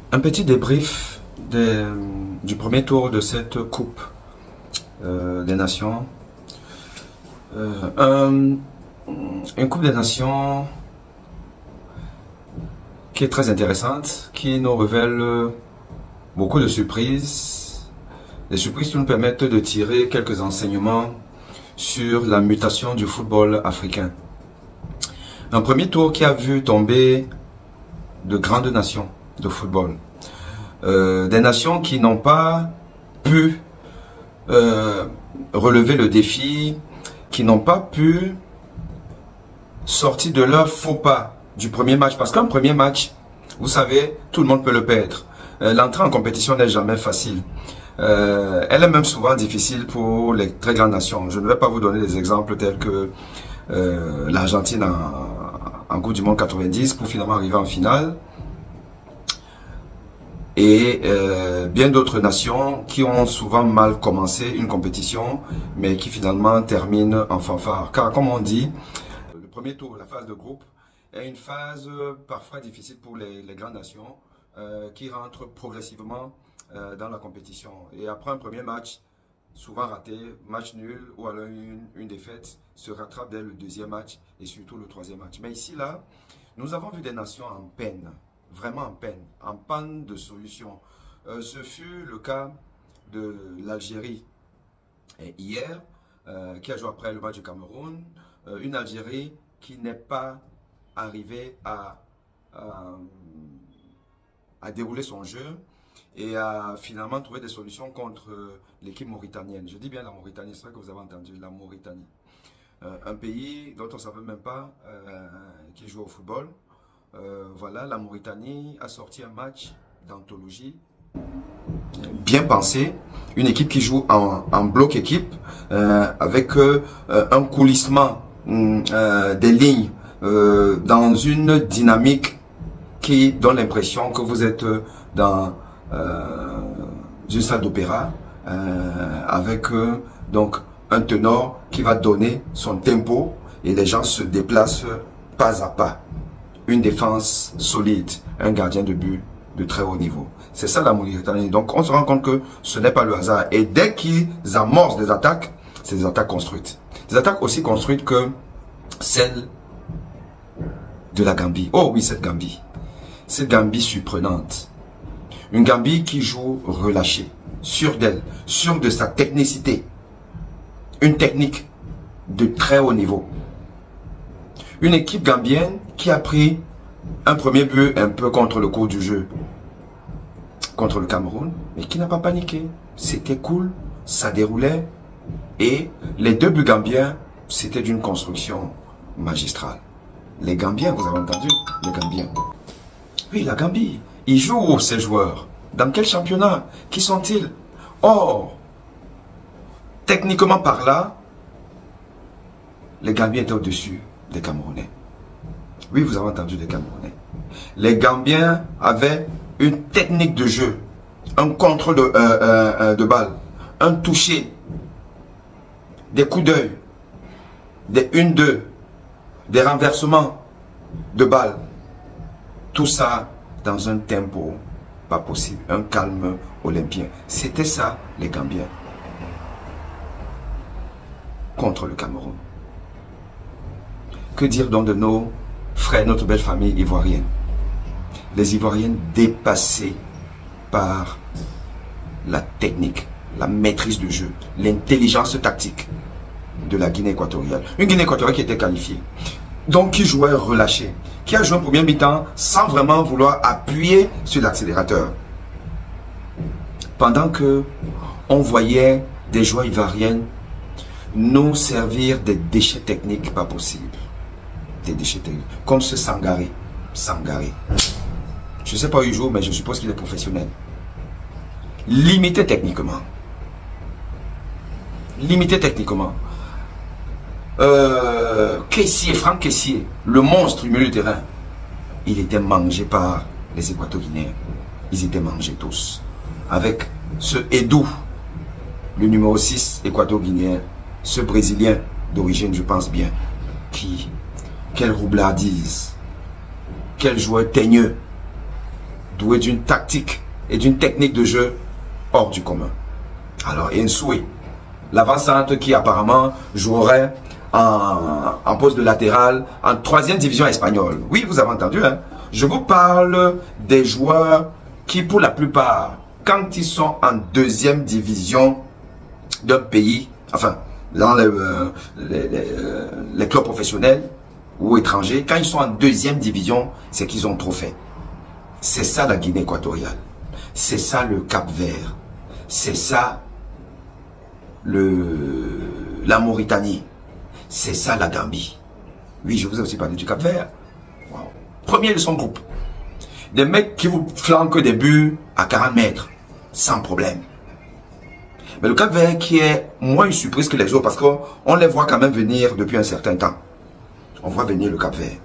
Un petit débrief du premier tour de cette Coupe des Nations. Une Coupe des Nations qui est très intéressante, qui nous révèle beaucoup de surprises. Des surprises qui nous permettent de tirer quelques enseignements sur la mutation du football africain. Un premier tour qui a vu tomber de grandes nations de football. Des nations qui n'ont pas pu relever le défi, qui n'ont pas pu sortir de leur faux pas du premier match. Parce qu'un premier match, vous savez, tout le monde peut le perdre. L'entrée en compétition n'est jamais facile. Elle est même souvent difficile pour les très grandes nations. Je ne vais pas vous donner des exemples tels que l'Argentine en Coupe du Monde 90 pour finalement arriver en finale. Et bien d'autres nations qui ont souvent mal commencé une compétition, mais qui finalement terminent en fanfare. Car comme on dit, le premier tour, la phase de groupe, est une phase parfois difficile pour les grandes nations qui rentrent progressivement dans la compétition. Et après un premier match, souvent raté, match nul ou alors une défaite, se rattrape dès le deuxième match et surtout le troisième match. Mais ici, là, nous avons vu des nations en peine. Vraiment en peine, en panne de solution. Ce fut le cas de l'Algérie hier, qui a joué après le match du Cameroun. Une Algérie qui n'est pas arrivée à dérouler son jeu et à finalement trouver des solutions contre l'équipe mauritanienne. Je dis bien la Mauritanie, c'est vrai que vous avez entendu, la Mauritanie. Un pays dont on ne savait même pas qui joue au football. Voilà, la Mauritanie a sorti un match d'anthologie bien pensé, une équipe qui joue en bloc équipe avec un coulissement des lignes dans une dynamique qui donne l'impression que vous êtes dans une salle d'opéra avec donc un ténor qui va donner son tempo et les gens se déplacent pas à pas. Une défense solide, un gardien de but de très haut niveau. C'est ça la Mauritanie. Donc on se rend compte que ce n'est pas le hasard. Et dès qu'ils amorcent des attaques, c'est des attaques construites. Des attaques aussi construites que celles de la Gambie. Oh oui, cette Gambie. Cette Gambie surprenante. Une Gambie qui joue relâchée, sûre d'elle, sûre de sa technicité. Une technique de très haut niveau. Une équipe gambienne qui a pris un premier but un peu contre le cours du jeu, contre le Cameroun, mais qui n'a pas paniqué. C'était cool, ça déroulait. Et les deux buts gambiens, c'était d'une construction magistrale. Les Gambiens, vous avez entendu? Les Gambiens. Oui, la Gambie. Ils jouent où, ces joueurs? Dans quel championnat? Qui sont-ils? Or, techniquement par là, les Gambiens étaient au-dessus des Camerounais. Oui, vous avez entendu les Camerounais. Les Gambiens avaient une technique de jeu, un contrôle de balle, un toucher, des coups d'œil, des 1-2, des renversements de balles. Tout ça dans un tempo pas possible, un calme olympien. C'était ça, les Gambiens, contre le Cameroun. Que dire donc de nos frères, notre belle famille ivoirienne? Les Ivoiriennes dépassées par la technique, la maîtrise du jeu, l'intelligence tactique de la Guinée équatoriale. Une Guinée équatoriale qui était qualifiée, donc qui jouait relâché, qui a joué un premier mi-temps sans vraiment vouloir appuyer sur l'accélérateur. Pendant que on voyait des joueurs ivoiriennes nous servir des déchets techniques pas possibles. Des déchets techniques, comme ce Sangaré. Sangaré. Je ne sais pas où il joue, mais je suppose qu'il est professionnel. Limité techniquement. Limité techniquement. Kessié, Franck Kessié, le monstre du milieu de terrain, il était mangé par les Équato-Guinéens. Ils étaient mangés tous. Avec ce Edou, le numéro 6 équato-guinéen, ce Brésilien d'origine, je pense bien, quelle roublardise, quel joueur teigneux. doué d'une tactique et d'une technique de jeu hors du commun. Alors, Nsoué, l'avant-centre qui apparemment jouerait en poste de latéral en 3e division espagnole. Oui, vous avez entendu, hein? Je vous parle des joueurs qui, pour la plupart, quand ils sont en 2e division d'un pays, enfin, dans les clubs professionnels ou étrangers, quand ils sont en 2e division, c'est qu'ils ont trop fait. C'est ça la Guinée équatoriale. C'est ça le Cap-Vert. C'est ça la Mauritanie. C'est ça la Gambie. Oui, je vous ai aussi parlé du Cap-Vert. Wow. Premier de son groupe. Des mecs qui vous flanquent des buts à 40 mètres. Sans problème. Mais le Cap-Vert qui est moins une surprise que les autres parce qu'on les voit quand même venir depuis un certain temps. On voit venir le Cap-Vert.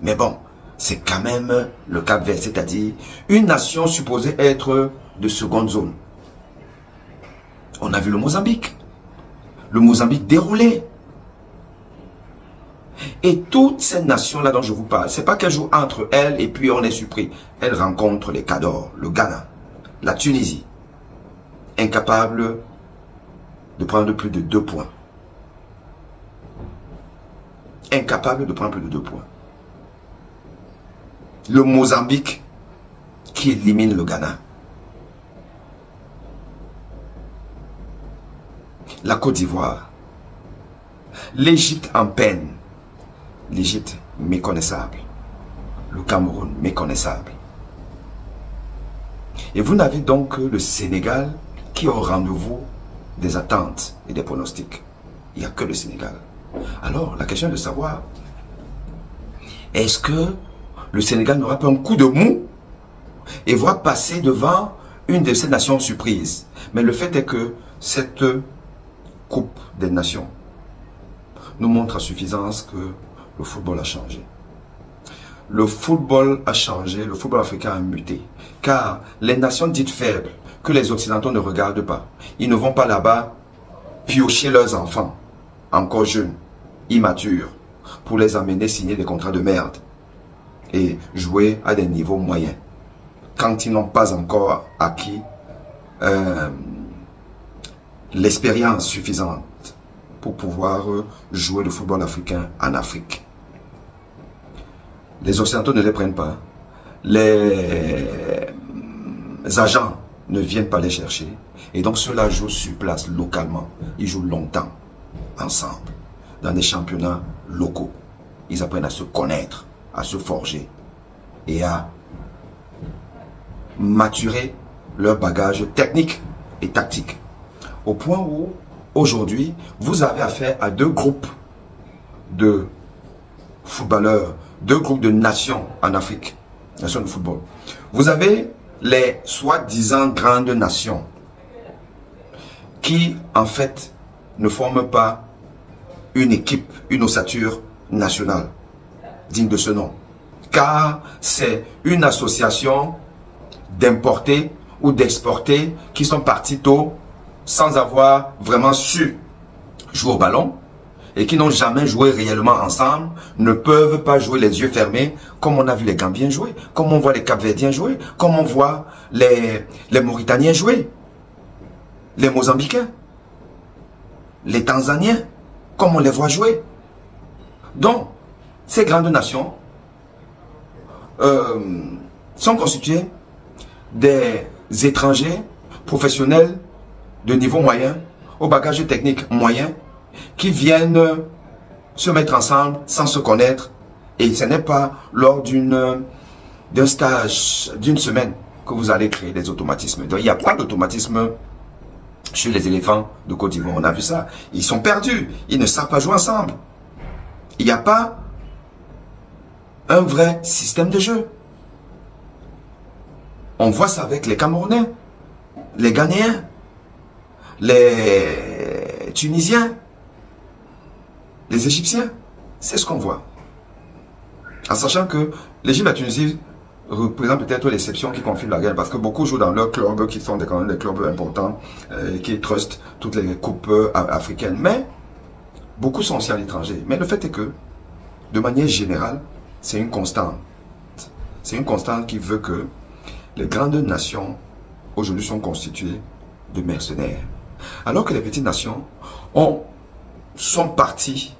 Mais bon, c'est quand même le Cap-Vert, c'est-à-dire une nation supposée être de seconde zone. On a vu le Mozambique. Le Mozambique déroulé. Et toutes ces nations-là dont je vous parle, c'est pas qu'elles jouent entre elles et puis on est surpris. Elles rencontrent les Cadors, le Ghana, la Tunisie. Incapables de prendre plus de 2 points. Incapable de prendre plus de 2 points. Le Mozambique qui élimine le Ghana. La Côte d'Ivoire. L'Égypte en peine. L'Égypte méconnaissable. Le Cameroun méconnaissable. Et vous n'avez donc que le Sénégal qui est au rendez-vous des attentes et des pronostics. Il n'y a que le Sénégal. Alors, la question est de savoir, est-ce que le Sénégal n'aura pas un coup de mou et va passer devant une de ces nations surprises? Mais le fait est que cette Coupe des Nations nous montre à suffisance que le football a changé. Le football a changé, le football africain a muté. Car les nations dites faibles, que les Occidentaux ne regardent pas, ils ne vont pas là-bas piocher leurs enfants, encore jeunes, immatures, pour les amener signer des contrats de merde et jouer à des niveaux moyens. Quand ils n'ont pas encore acquis l'expérience suffisante pour pouvoir jouer le football africain en Afrique. Les Occidentaux ne les prennent pas. Les agents ne viennent pas les chercher. Et donc ceux-là jouent sur place, localement. Ils jouent longtemps, ensemble, dans des championnats locaux. Ils apprennent à se connaître, à se forger et à maturer leur bagage technique et tactique. Au point où, aujourd'hui, vous avez affaire à 2 groupes de footballeurs, 2 groupes de nations en Afrique, nations de football. Vous avez les soi-disant grandes nations qui, en fait, ne forment pas une équipe, une ossature nationale digne de ce nom. Car c'est une association d'importés ou d'exportés qui sont partis tôt sans avoir vraiment su jouer au ballon et qui n'ont jamais joué réellement ensemble, ne peuvent pas jouer les yeux fermés comme on a vu les Gambiens jouer, comme on voit les Cap-Verdiens jouer, comme on voit les Mauritaniens jouer, les Mozambicains, les Tanzaniens, comme on les voit jouer. Donc, ces grandes nations sont constituées des étrangers professionnels de niveau moyen, au bagage technique moyen, qui viennent se mettre ensemble sans se connaître. Et ce n'est pas lors d'un stage d'une semaine que vous allez créer des automatismes. Donc il n'y a pas d'automatisme chez les éléphants de Côte d'Ivoire. On a vu ça. Ils sont perdus. Ils ne savent pas jouer ensemble. Il n'y a pas un vrai système de jeu. On voit ça avec les Camerounais, les Ghanéens, les Tunisiens, les Égyptiens. C'est ce qu'on voit. En sachant que l'Égypte et la Tunisie représentent peut-être l'exception qui confirme la guerre, parce que beaucoup jouent dans leurs clubs qui sont quand même des clubs importants, qui trustent toutes les coupes africaines. Mais beaucoup sont aussi à l'étranger. Mais le fait est que, de manière générale, c'est une constante. C'est une constante qui veut que Les grandes nations aujourd'hui sont constituées de mercenaires. Alors que les petites nations sont parties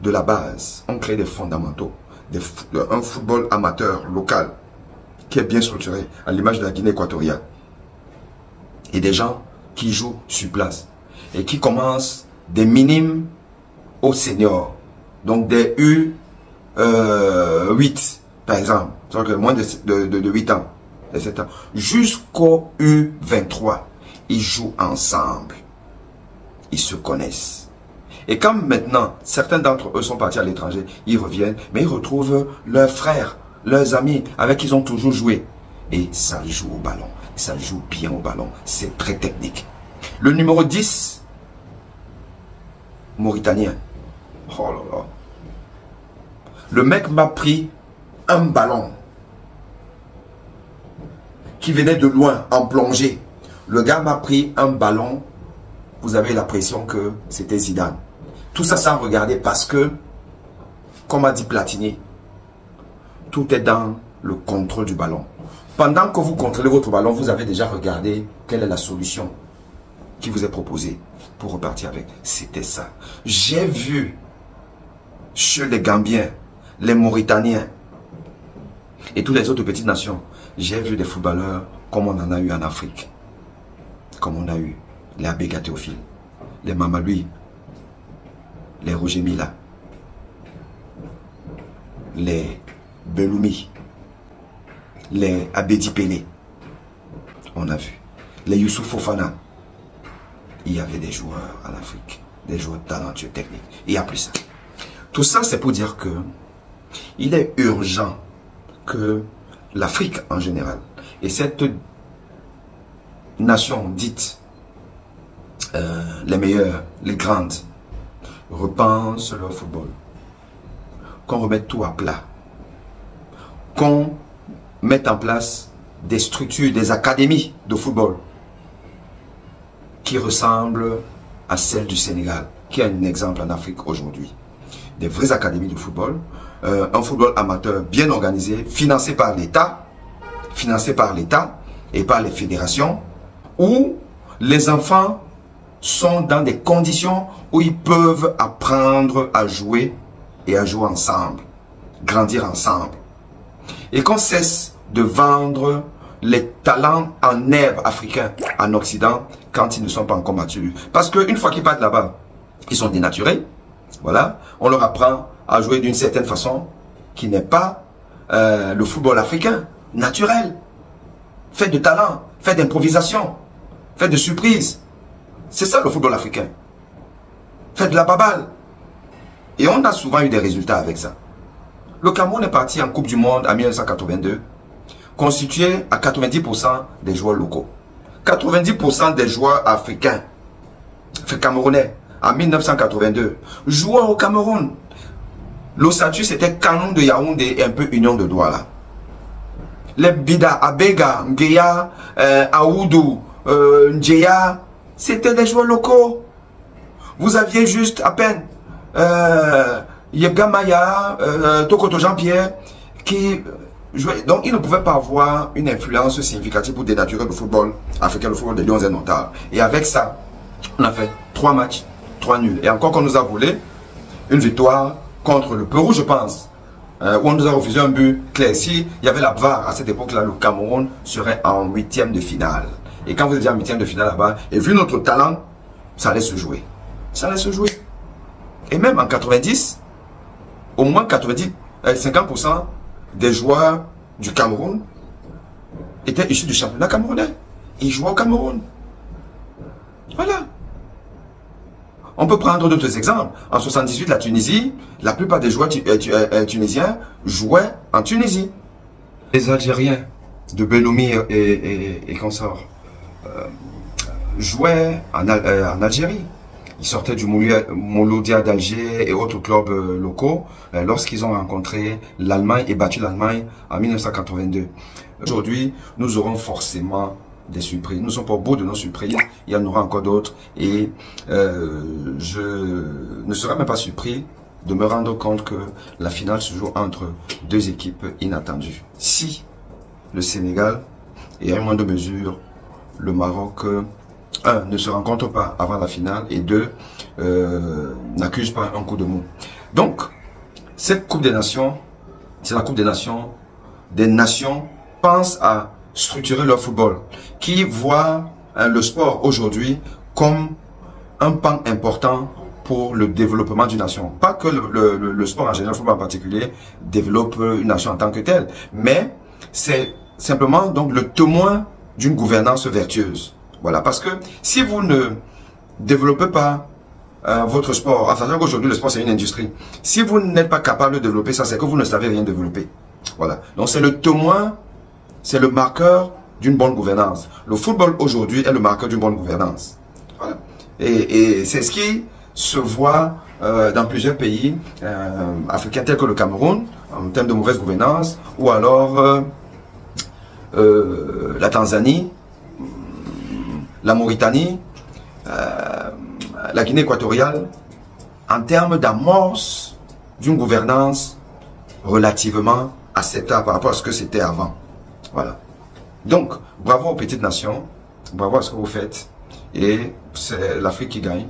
de la base, ont créé des fondamentaux, un football amateur local qui est bien structuré, à l'image de la Guinée équatoriale. Et des gens qui jouent sur place et qui commencent des minimes aux seniors, donc des U8 par exemple, donc moins de 8 ans, de 7 ans, jusqu'au U23, ils jouent ensemble, ils se connaissent. Et quand maintenant, certains d'entre eux sont partis à l'étranger, ils reviennent, mais ils retrouvent leurs frères, leurs amis avec qui ils ont toujours joué. Et ça joue au ballon, ça joue bien au ballon, c'est très technique. Le numéro 10, Mauritanien. Oh là là. Le mec m'a pris un ballon qui venait de loin en plongée. Le gars m'a pris un ballon, vous avez l'impression que c'était Zidane. Tout ça sans regarder parce que, comme a dit Platini, tout est dans le contrôle du ballon. Pendant que vous contrôlez votre ballon, vous avez déjà regardé quelle est la solution qui vous est proposée pour repartir avec. C'était ça. J'ai vu chez les Gambiens, les Mauritaniens et toutes les autres petites nations, j'ai vu des footballeurs comme on en a eu en Afrique. Comme on a eu les Abega Théophile, les Mamaloui, les Roger Mila, les Beloumi, les Abedi Pelé. On a vu. Les Youssouf Fofana. Il y avait des joueurs en Afrique, des joueurs talentueux, techniques. Il y a plus ça. Tout ça, c'est pour dire que il est urgent que l'Afrique en général et cette nation dite les meilleures, les grandes, repensent leur football. Qu'on remette tout à plat. Qu'on mette en place des structures, des académies de football qui ressemblent à celles du Sénégal, qui est un exemple en Afrique aujourd'hui. Des vraies académies de football, un football amateur bien organisé, financé par l'État et par les fédérations, où les enfants sont dans des conditions où ils peuvent apprendre à jouer et à jouer ensemble, grandir ensemble. Et qu'on cesse de vendre les talents en herbe africains en Occident quand ils ne sont pas encore matures. Parce qu'une fois qu'ils partent là-bas, ils sont dénaturés. Voilà, on leur apprend à jouer d'une certaine façon qui n'est pas le football africain, naturel. Fait de talent, fait d'improvisation, fait de surprise. C'est ça le football africain. Fait de la baballe. Et on a souvent eu des résultats avec ça. Le Cameroun est parti en Coupe du Monde en 1982, constitué à 90% des joueurs locaux. 90% des joueurs africains, camerounais, en 1982, jouaient au Cameroun. L'ossature, c'était Canon de Yaoundé et un peu Union de Douala. Les Bida, Abega, Ngeya, Aoudou, Ndjeya, c'était des joueurs locaux. Vous aviez juste à peine Yebga Maya, Tokoto Jean-Pierre qui jouaient. Donc, ils ne pouvaient pas avoir une influence significative pour dénaturer le football africain, le football des Lions Indomptables. Et avec ça, on a fait 3 matchs, 3 nuls. Et encore qu'on nous a volé une victoire contre le Pérou, je pense, où on nous a refusé un but clair. Si il y avait la VAR à cette époque-là, le Cameroun serait en 8e de finale. Et quand vous étiez en 8e de finale là-bas, et vu notre talent, ça allait se jouer. Ça allait se jouer. Et même en 90, au moins 50% des joueurs du Cameroun étaient issus du championnat camerounais. Ils jouaient au Cameroun. Voilà. On peut prendre d'autres exemples. En 78, la Tunisie, la plupart des joueurs tunisiens jouaient en Tunisie. Les Algériens de Beloumi et consorts jouaient en Algérie. Ils sortaient du Mouloudia d'Alger et autres clubs locaux lorsqu'ils ont rencontré l'Allemagne et battu l'Allemagne en 1982. Aujourd'hui, nous aurons forcément des surprises. Nous ne sommes pas au bout de nos surprises. Il y en aura encore d'autres. Et je ne serais même pas surpris de me rendre compte que la finale se joue entre 2 équipes inattendues. Si le Sénégal et à une moindre mesure, le Maroc, un, ne se rencontre pas avant la finale, et deux, n'accuse pas un coup de mou. Donc, cette Coupe des Nations, c'est la Coupe des Nations pensent à structurer leur football, qui voient le sport aujourd'hui comme un pan important pour le développement d'une nation. Pas que le sport en général, le football en particulier, développe une nation en tant que telle, mais c'est simplement donc le témoin d'une gouvernance vertueuse. Voilà, parce que si vous ne développez pas votre sport, en sachant qu'aujourd'hui le sport c'est une industrie, si vous n'êtes pas capable de développer ça, c'est que vous ne savez rien développer. Voilà, donc c'est le témoin, c'est le marqueur d'une bonne gouvernance. Le football aujourd'hui est le marqueur d'une bonne gouvernance. Voilà. Et c'est ce qui se voit dans plusieurs pays africains tels que le Cameroun, en termes de mauvaise gouvernance, ou alors la Tanzanie, la Mauritanie, la Guinée équatoriale, en termes d'amorce d'une gouvernance relativement acceptable par rapport à ce que c'était avant. Voilà. Donc, bravo aux petites nations, bravo à ce que vous faites, et c'est l'Afrique qui gagne.